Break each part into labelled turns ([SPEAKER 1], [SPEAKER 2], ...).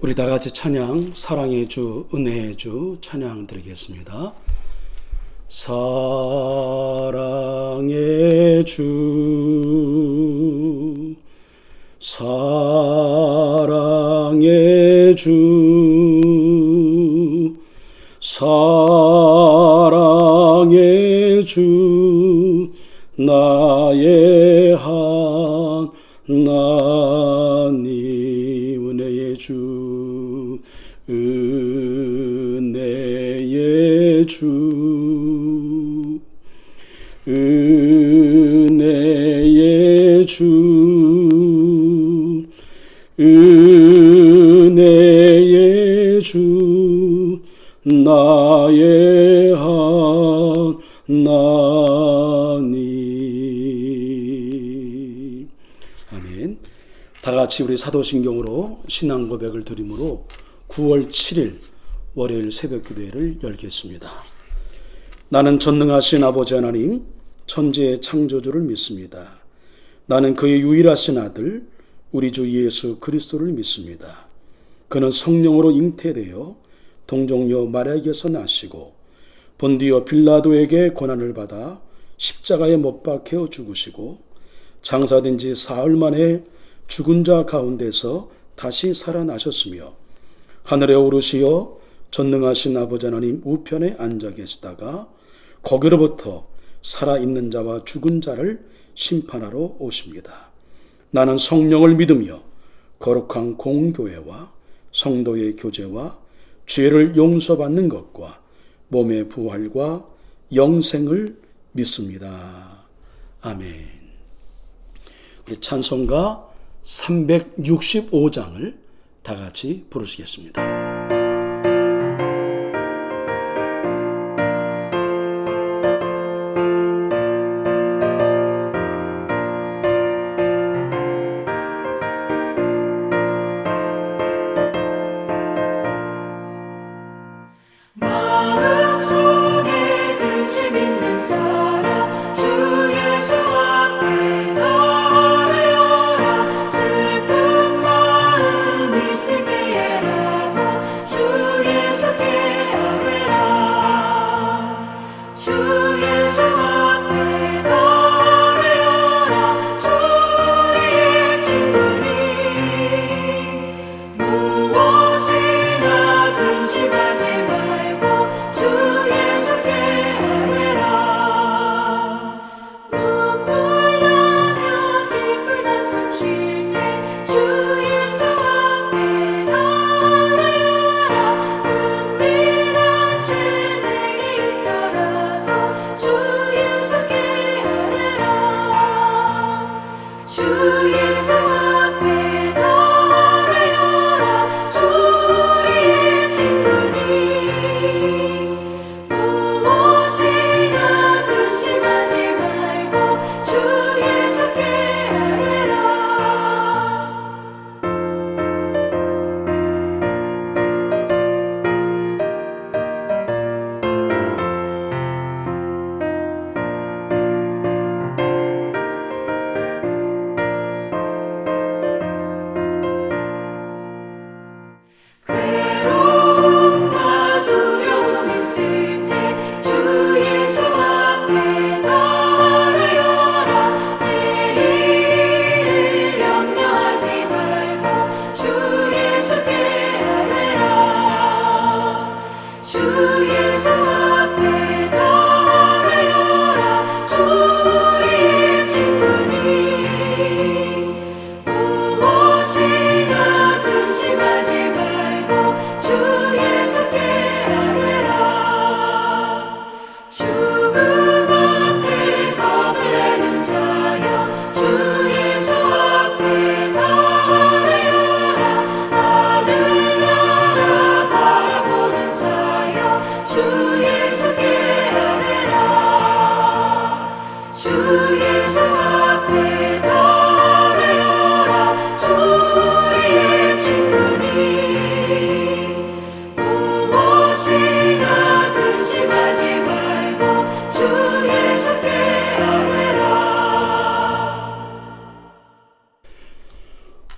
[SPEAKER 1] 우리 다 같이 찬양, 사랑의 주, 은혜의 주 찬양 드리겠습니다. 사랑의 주, 사랑의 주, 사랑의 주, 나의 하나님. 은혜의 주, 은혜의 주, 은혜의 주, 은혜의 주, 나의 하나님. 아멘. 다 같이 우리 사도신경으로 신앙 고백을 드림으로 9월 7일 월요일 새벽 기도회를 열겠습니다. 나는 전능하신 아버지 하나님, 천지의 창조주를 믿습니다. 나는 그의 유일하신 아들 우리 주 예수 그리스도를 믿습니다. 그는 성령으로 잉태되어 동정녀 마리아에게서 나시고 본디오 빌라도에게 고난을 받아 십자가에 못 박혀 죽으시고 장사된 지 사흘 만에 죽은 자 가운데서 다시 살아나셨으며 하늘에 오르시어 전능하신 아버지 하나님 우편에 앉아 계시다가 거기로부터 살아있는 자와 죽은 자를 심판하러 오십니다. 나는 성령을 믿으며 거룩한 공교회와 성도의 교제와 죄를 용서받는 것과 몸의 부활과 영생을 믿습니다. 아멘. 우리 찬송가 365장을 다 같이 부르시겠습니다.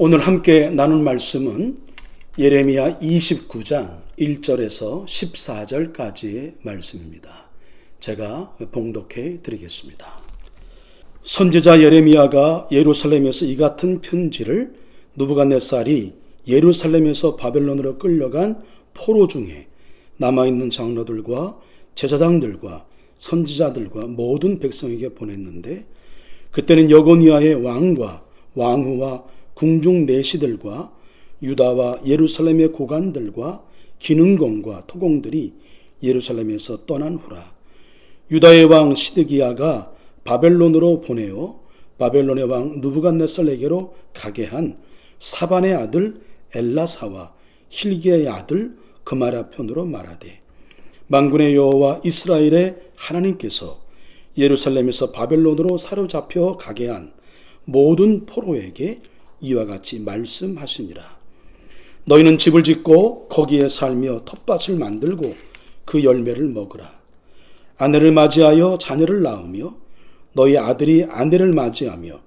[SPEAKER 1] 오늘 함께 나눌 말씀은 예레미야 29장 1절에서 14절까지의 말씀입니다. 제가 봉독해 드리겠습니다. 선지자 예레미야가 예루살렘에서 이 같은 편지를 느부갓네살이 예루살렘에서 바벨론으로 끌려간 포로 중에 남아있는 장로들과 제사장들과 선지자들과 모든 백성에게 보냈는데, 그때는 여고니아의 왕과 왕후와 궁중 내시들과 유다와 예루살렘의 고관들과 기능공과 토공들이 예루살렘에서 떠난 후라. 유다의 왕 시드기야가 바벨론으로 보내어 바벨론의 왕 느부갓네살에게로 가게 한 사반의 아들 엘라사와 힐기야의 아들 그마랴 편으로 말하되, 만군의 여호와 이스라엘의 하나님께서 예루살렘에서 바벨론으로 사로잡혀 가게 한 모든 포로에게 이와 같이 말씀하시니라. 너희는 집을 짓고 거기에 살며 텃밭을 만들고 그 열매를 먹으라. 아내를 맞이하여 자녀를 낳으며 너희 아들이 아내를 맞이하며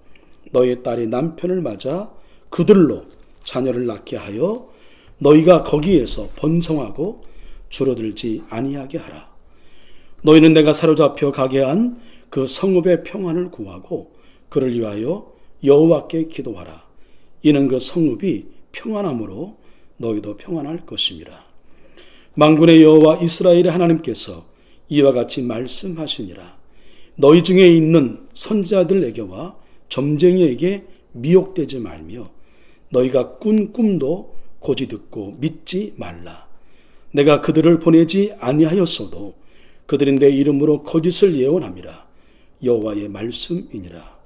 [SPEAKER 1] 너희 딸이 남편을 맞아 그들로 자녀를 낳게 하여 너희가 거기에서 번성하고 줄어들지 아니하게 하라. 너희는 내가 사로잡혀 가게 한 그 성읍의 평안을 구하고 그를 위하여 여호와께 기도하라. 이는 그 성읍이 평안함으로 너희도 평안할 것임이라. 만군의 여호와 이스라엘의 하나님께서 이와 같이 말씀하시니라. 너희 중에 있는 선지자들에게와 점쟁이에게 미혹되지 말며 너희가 꾼 꿈도 고지 듣고 믿지 말라. 내가 그들을 보내지 아니하였어도 그들은 내 이름으로 거짓을 예언함이라. 여호와의 말씀이니라.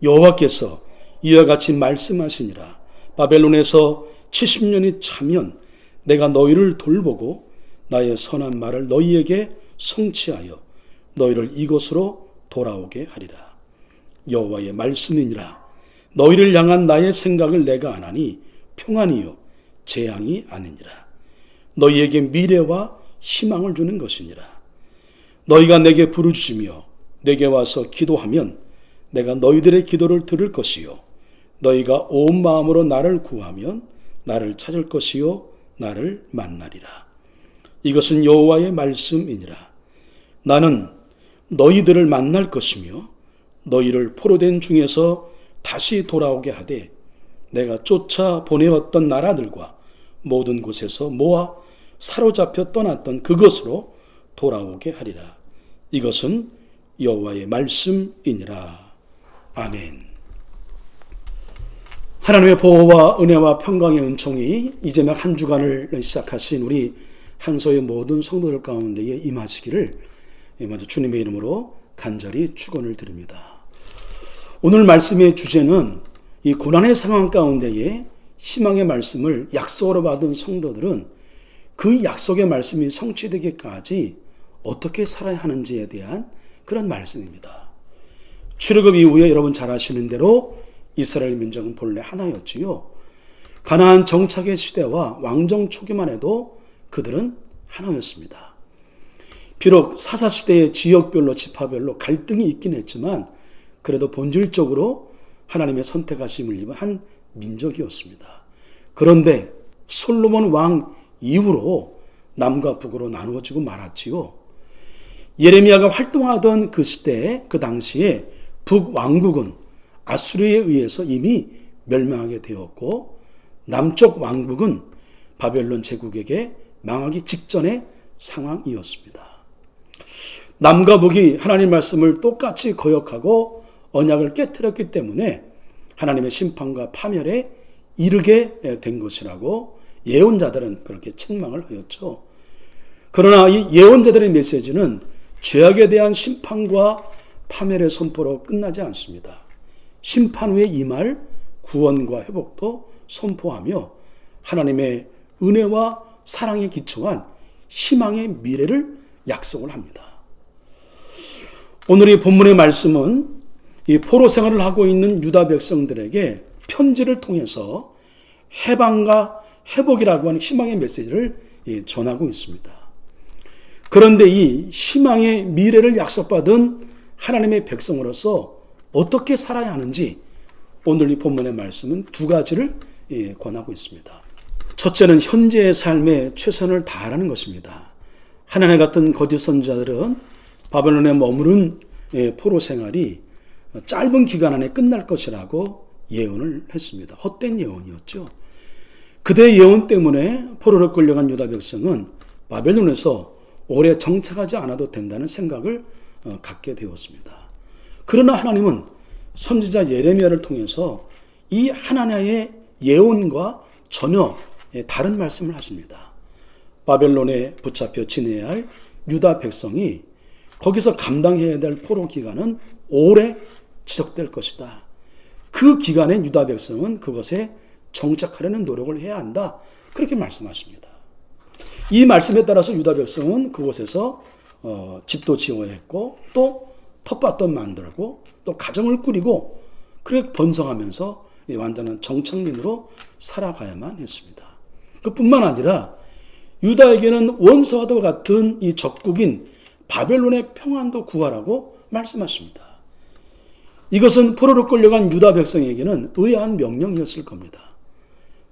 [SPEAKER 1] 여호와께서 이와 같이 말씀하시니라. 바벨론에서 70년이 차면 내가 너희를 돌보고 나의 선한 말을 너희에게 성취하여 너희를 이곳으로 돌아오게 하리라. 여호와의 말씀이니라. 너희를 향한 나의 생각을 내가 아나니 평안이요 재앙이 아니니라. 너희에게 미래와 희망을 주는 것이니라. 너희가 내게 부르짖으며 내게 와서 기도하면 내가 너희들의 기도를 들을 것이요 너희가 온 마음으로 나를 구하면 나를 찾을 것이요 나를 만나리라. 이것은 여호와의 말씀이니라. 나는 너희들을 만날 것이며 너희를 포로된 중에서 다시 돌아오게 하되 내가 쫓아 보내었던 나라들과 모든 곳에서 모아 사로잡혀 떠났던 그것으로 돌아오게 하리라. 이것은 여호와의 말씀이니라. 아멘. 하나님의 보호와 은혜와 평강의 은총이 이제 막 한 주간을 시작하신 우리 한소의 모든 성도들 가운데에 임하시기를 먼저 주님의 이름으로 간절히 축원을 드립니다. 오늘 말씀의 주제는 이 고난의 상황 가운데에 희망의 말씀을 약속으로 받은 성도들은 그 약속의 말씀이 성취되기까지 어떻게 살아야 하는지에 대한 그런 말씀입니다. 출애굽 이후에 여러분 잘 아시는 대로 이스라엘 민족은 본래 하나였지요. 가나안 정착의 시대와 왕정 초기만 해도 그들은 하나였습니다. 비록 사사시대의 지역별로 지파별로 갈등이 있긴 했지만 그래도 본질적으로 하나님의 선택하심을 입은 한 민족이었습니다. 그런데 솔로몬 왕 이후로 남과 북으로 나누어지고 말았지요. 예레미야가 활동하던 그 시대에 그 당시에 북왕국은 아수르에 의해서 이미 멸망하게 되었고 남쪽 왕국은 바벨론 제국에게 망하기 직전의 상황이었습니다. 남과 북이 하나님 말씀을 똑같이 거역하고 언약을 깨뜨렸기 때문에 하나님의 심판과 파멸에 이르게 된 것이라고 예언자들은 그렇게 책망을 하였죠. 그러나 이 예언자들의 메시지는 죄악에 대한 심판과 파멸의 선포로 끝나지 않습니다. 심판 후에 임할 구원과 회복도 선포하며 하나님의 은혜와 사랑에 기초한 희망의 미래를 약속을 합니다. 오늘 이 본문의 말씀은 이 포로 생활을 하고 있는 유다 백성들에게 편지를 통해서 해방과 회복이라고 하는 희망의 메시지를 전하고 있습니다. 그런데 이 희망의 미래를 약속받은 하나님의 백성으로서 어떻게 살아야 하는지 오늘 이 본문의 말씀은 두 가지를 권하고 있습니다. 첫째는 현재의 삶에 최선을 다하라는 것입니다. 하나님 같은 거짓 선지자들은 바벨론에 머무른 포로 생활이 짧은 기간 안에 끝날 것이라고 예언을 했습니다. 헛된 예언이었죠. 그대의 예언 때문에 포로로 끌려간 유다 백성은 바벨론에서 오래 정착하지 않아도 된다는 생각을 갖게 되었습니다. 그러나 하나님은 선지자 예레미야를 통해서 이 하나님의 예언과 전혀 다른 말씀을 하십니다. 바벨론에 붙잡혀 지내야 할 유다 백성이 거기서 감당해야 될 포로 기간은 오래 지속될 것이다. 그 기간에 유다 백성은 그것에 정착하려는 노력을 해야 한다. 그렇게 말씀하십니다. 이 말씀에 따라서 유다 백성은 그곳에서 집도 지어야 했고 또 텃밭도 만들고 또 가정을 꾸리고 그렇게 번성하면서 완전한 정착민으로 살아가야만 했습니다. 그뿐만 아니라 유다에게는 원수와도 같은 이 적국인 바벨론의 평안도 구하라고 말씀하십니다. 이것은 포로로 끌려간 유다 백성에게는 의아한 명령이었을 겁니다.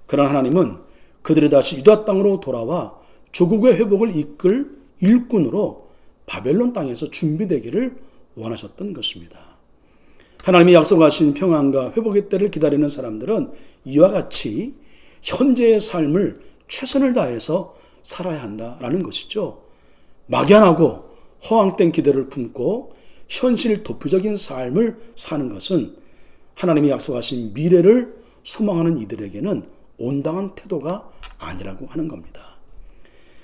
[SPEAKER 1] 그러나 하나님은 그들이 다시 유다 땅으로 돌아와 조국의 회복을 이끌 일꾼으로 바벨론 땅에서 준비되기를 원하셨던 것입니다. 하나님이 약속하신 평안과 회복의 때를 기다리는 사람들은 이와 같이 현재의 삶을 최선을 다해서 살아야 한다라는 것이죠. 막연하고 허황된 기대를 품고 현실 도피적인 삶을 사는 것은 하나님이 약속하신 미래를 소망하는 이들에게는 온당한 태도가 아니라고 하는 겁니다.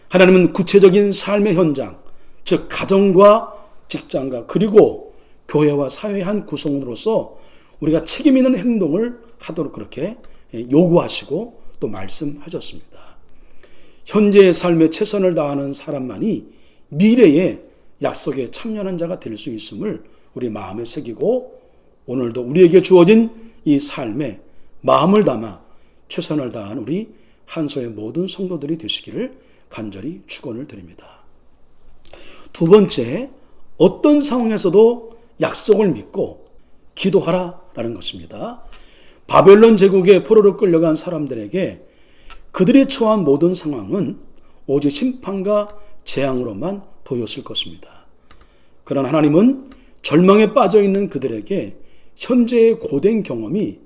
[SPEAKER 1] 하나님은 구체적인 삶의 현장, 즉 가정과 직장과 그리고 교회와 사회의 한 구성원으로서 우리가 책임 있는 행동을 하도록 그렇게 요구하시고 또 말씀하셨습니다. 현재의 삶에 최선을 다하는 사람만이 미래의 약속에 참여하는 자가 될 수 있음을 우리 마음에 새기고 오늘도 우리에게 주어진 이 삶에 마음을 담아 최선을 다한 우리 한소의 모든 성도들이 되시기를 간절히 축원을 드립니다. 두 번째, 어떤 상황에서도 약속을 믿고 기도하라라는 것입니다. 바벨론 제국의 포로로 끌려간 사람들에게 그들이 처한 모든 상황은 오직 심판과 재앙으로만 보였을 것입니다. 그러나 하나님은 절망에 빠져 있는 그들에게 현재의 고된 경험이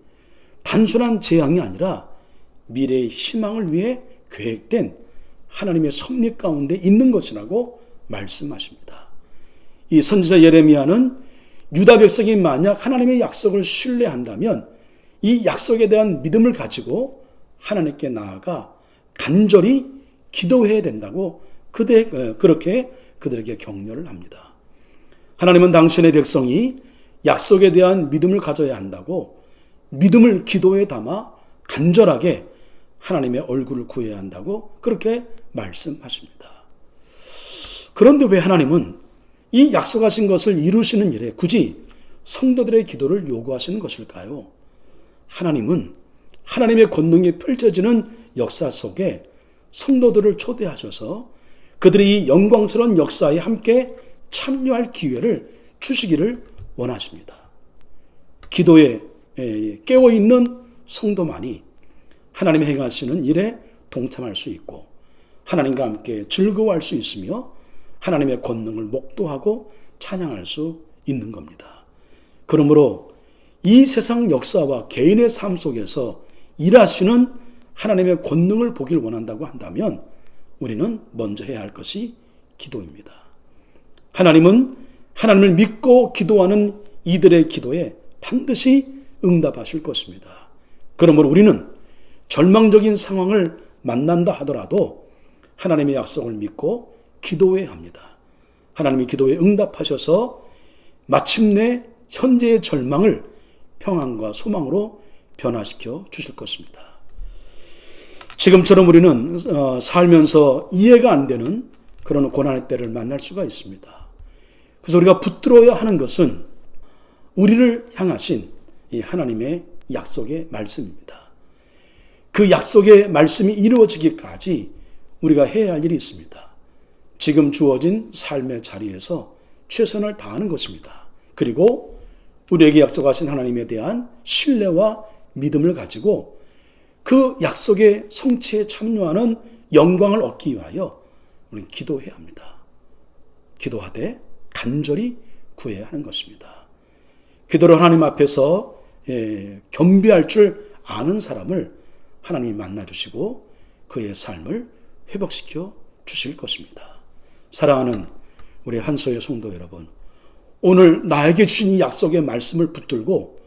[SPEAKER 1] 단순한 재앙이 아니라 미래의 희망을 위해 계획된 하나님의 섭리 가운데 있는 것이라고 말씀하십니다. 이 선지자 예레미야는 유다 백성이 만약 하나님의 약속을 신뢰한다면 이 약속에 대한 믿음을 가지고 하나님께 나아가 간절히 기도해야 된다고 그렇게 그들에게 격려를 합니다. 하나님은 당신의 백성이 약속에 대한 믿음을 가져야 한다고 믿음을 기도에 담아 간절하게 하나님의 얼굴을 구해야 한다고 그렇게 말씀하십니다. 그런데 왜 하나님은 이 약속하신 것을 이루시는 일에 굳이 성도들의 기도를 요구하시는 것일까요? 하나님은 하나님의 권능이 펼쳐지는 역사 속에 성도들을 초대하셔서 그들이 이 영광스러운 역사에 함께 참여할 기회를 주시기를 원하십니다. 기도에 깨어있는 성도만이 하나님의 행하시는 일에 동참할 수 있고 하나님과 함께 즐거워할 수 있으며 하나님의 권능을 목도하고 찬양할 수 있는 겁니다. 그러므로 이 세상 역사와 개인의 삶 속에서 일하시는 하나님의 권능을 보길 원한다고 한다면 우리는 먼저 해야 할 것이 기도입니다. 하나님은 하나님을 믿고 기도하는 이들의 기도에 반드시 응답하실 것입니다. 그러므로 우리는 절망적인 상황을 만난다 하더라도 하나님의 약속을 믿고 기도해야 합니다. 하나님이 기도에 응답하셔서 마침내 현재의 절망을 평안과 소망으로 변화시켜 주실 것입니다. 지금처럼 우리는 살면서 이해가 안 되는 그런 고난의 때를 만날 수가 있습니다. 그래서 우리가 붙들어야 하는 것은 우리를 향하신 이 하나님의 약속의 말씀입니다. 그 약속의 말씀이 이루어지기까지 우리가 해야 할 일이 있습니다. 지금 주어진 삶의 자리에서 최선을 다하는 것입니다. 그리고 우리에게 약속하신 하나님에 대한 신뢰와 믿음을 가지고 그 약속의 성취에 참여하는 영광을 얻기 위하여 우리는 기도해야 합니다. 기도하되 간절히 구해야 하는 것입니다. 기도를 하나님 앞에서 겸비할 줄 아는 사람을 하나님이 만나주시고 그의 삶을 회복시켜 주실 것입니다. 사랑하는 우리 한소의 성도 여러분, 오늘 나에게 주신 이 약속의 말씀을 붙들고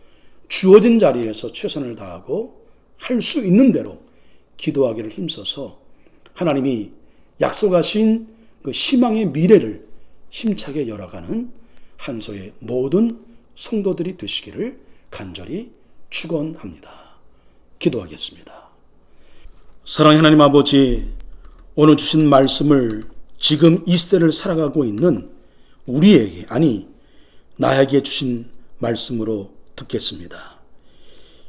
[SPEAKER 1] 주어진 자리에서 최선을 다하고 할 수 있는 대로 기도하기를 힘써서 하나님이 약속하신 그 희망의 미래를 힘차게 열어가는 한소의 모든 성도들이 되시기를 간절히 축원합니다. 기도하겠습니다. 사랑의 하나님 아버지, 오늘 주신 말씀을 지금 이 시대를 살아가고 있는 우리에게, 아니 나에게 주신 말씀으로 듣겠습니다.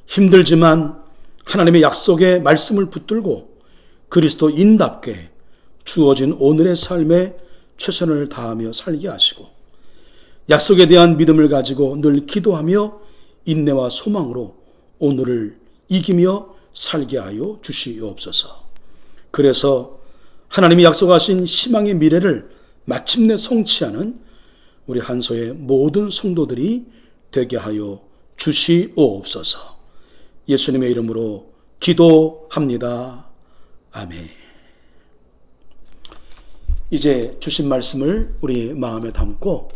[SPEAKER 1] 힘들지만 하나님의 약속의 말씀을 붙들고 그리스도인답게 주어진 오늘의 삶에 최선을 다하며 살게 하시고 약속에 대한 믿음을 가지고 늘 기도하며 인내와 소망으로 오늘을 이기며 살게 하여 주시옵소서. 그래서 하나님이 약속하신 희망의 미래를 마침내 성취하는 우리 한소의 모든 성도들이 되게 하여 주시옵소서. 예수님의 이름으로 기도합니다. 아멘. 이제 주신 말씀을 우리 마음에 담고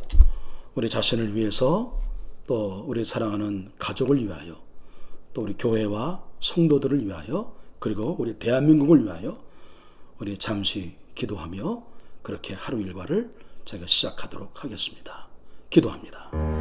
[SPEAKER 1] 우리 자신을 위해서, 또 우리 사랑하는 가족을 위하여, 또 우리 교회와 성도들을 위하여, 그리고 우리 대한민국을 위하여 우리 잠시 기도하며 그렇게 하루 일과를 저희가 시작하도록 하겠습니다. 기도합니다.